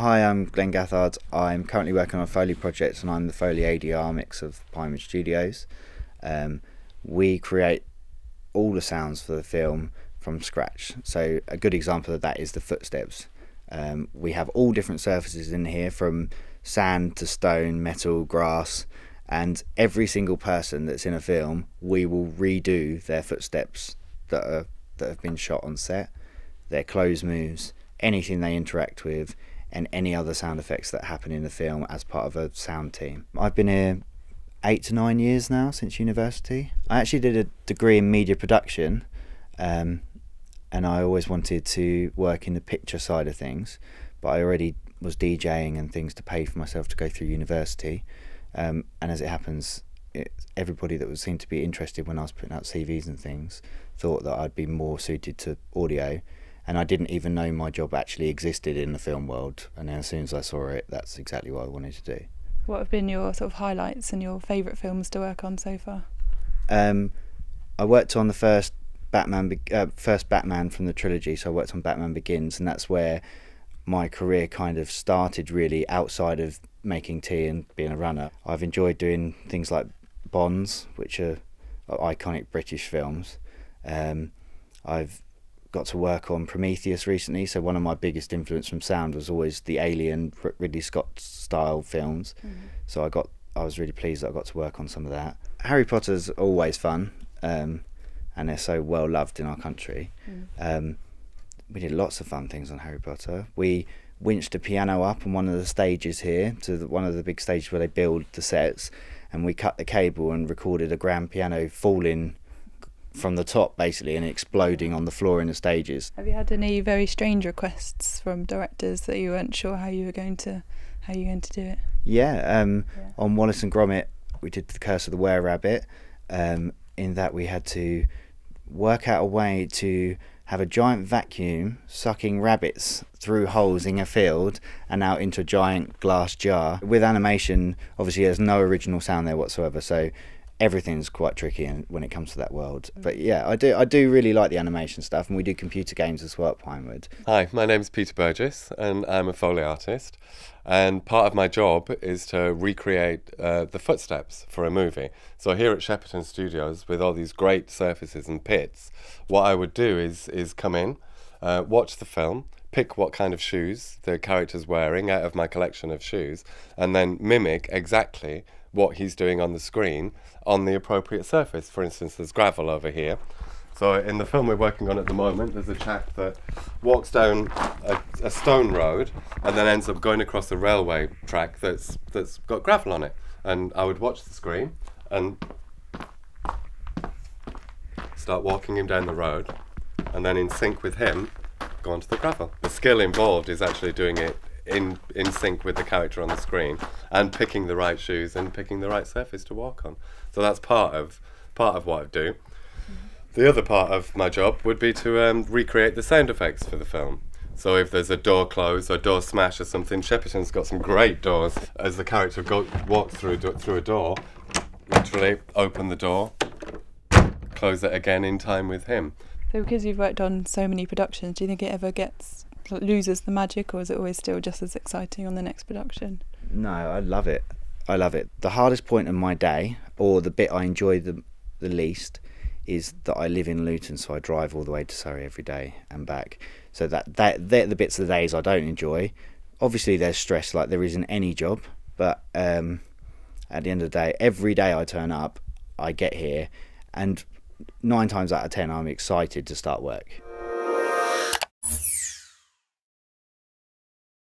Hi, I'm Glenn Gathard. I'm currently working on a Foley project and I'm the Foley ADR mix of Pinewood Studios. We create all the sounds for the film from scratch. So a good example of that is the footsteps. We have all different surfaces in here, from sand to stone, metal, grass, and every single person that's in a film, we will redo their footsteps that have been shot on set, their clothes moves, anything they interact with, and any other sound effects that happen in the film as part of a sound team. I've been here 8 to 9 years now, since university. I actually did a degree in media production, and I always wanted to work in the picture side of things, but I already was DJing and things to pay for myself to go through university. And as it happens, everybody that seemed to be interested when I was putting out CVs and things thought that I'd be more suited to audio. And I didn't even know my job actually existed in the film world. And then as soon as I saw it, that's exactly what I wanted to do. What have been your sort of highlights and your favourite films to work on so far? I worked on the first Batman from the trilogy, so I worked on Batman Begins, and that's where my career kind of started, really, outside of making tea and being a runner. I've enjoyed doing things like Bonds, which are iconic British films. I've got to work on Prometheus recently, so one of my biggest influence from sound was always the Alien, Ridley Scott style films. So I was really pleased that I got to work on some of that. Harry Potter's always fun, and they're so well loved in our country. We did lots of fun things on Harry Potter. We winched a piano up on one of the stages here to one of the big stages where they build the sets, and we cut the cable and recorded a grand piano falling from the top, basically, and exploding on the floor in the stages. Have you had any very strange requests from directors that you weren't sure how you were going to do it? Yeah, on Wallace and Gromit we did The Curse of the Were-Rabbit, in that we had to work out a way to have a giant vacuum sucking rabbits through holes in a field and out into a giant glass jar. With animation, obviously there's no original sound there whatsoever, so everything's quite tricky when it comes to that world. But yeah, I do really like the animation stuff, and we do computer games as well at Pinewood. Hi, my name's Peter Burgess and I'm a Foley artist, and part of my job is to recreate the footsteps for a movie. So here at Shepperton Studios, with all these great surfaces and pits, what I would do is come in, watch the film, pick what kind of shoes the character's wearing out of my collection of shoes, and then mimic exactly what he's doing on the screen on the appropriate surface. For instance, there's gravel over here. So in the film we're working on at the moment, there's a chap that walks down a stone road and then ends up going across a railway track that's got gravel on it. And I would watch the screen and start walking him down the road, and then in sync with him, go onto the gravel. The skill involved is actually doing it in sync with the character on the screen and picking the right shoes and picking the right surface to walk on. So that's part of what I do. The other part of my job would be to recreate the sound effects for the film. So if there's a door close or door smash or something, Shepperton's got some great doors. As the character walks through a door, literally open the door, close it again in time with him. So because you've worked on so many productions, do you think it ever loses the magic, or is it always still just as exciting on the next production? No, I love it. The hardest point in my day, or the bit I enjoy the least, is that I live in Luton, so I drive all the way to Surrey every day and back. So they're the bits of the days I don't enjoy. Obviously there's stress like there is in any job, but at the end of the day, every day I turn up, I get here, and 9 times out of 10 I'm excited to start work.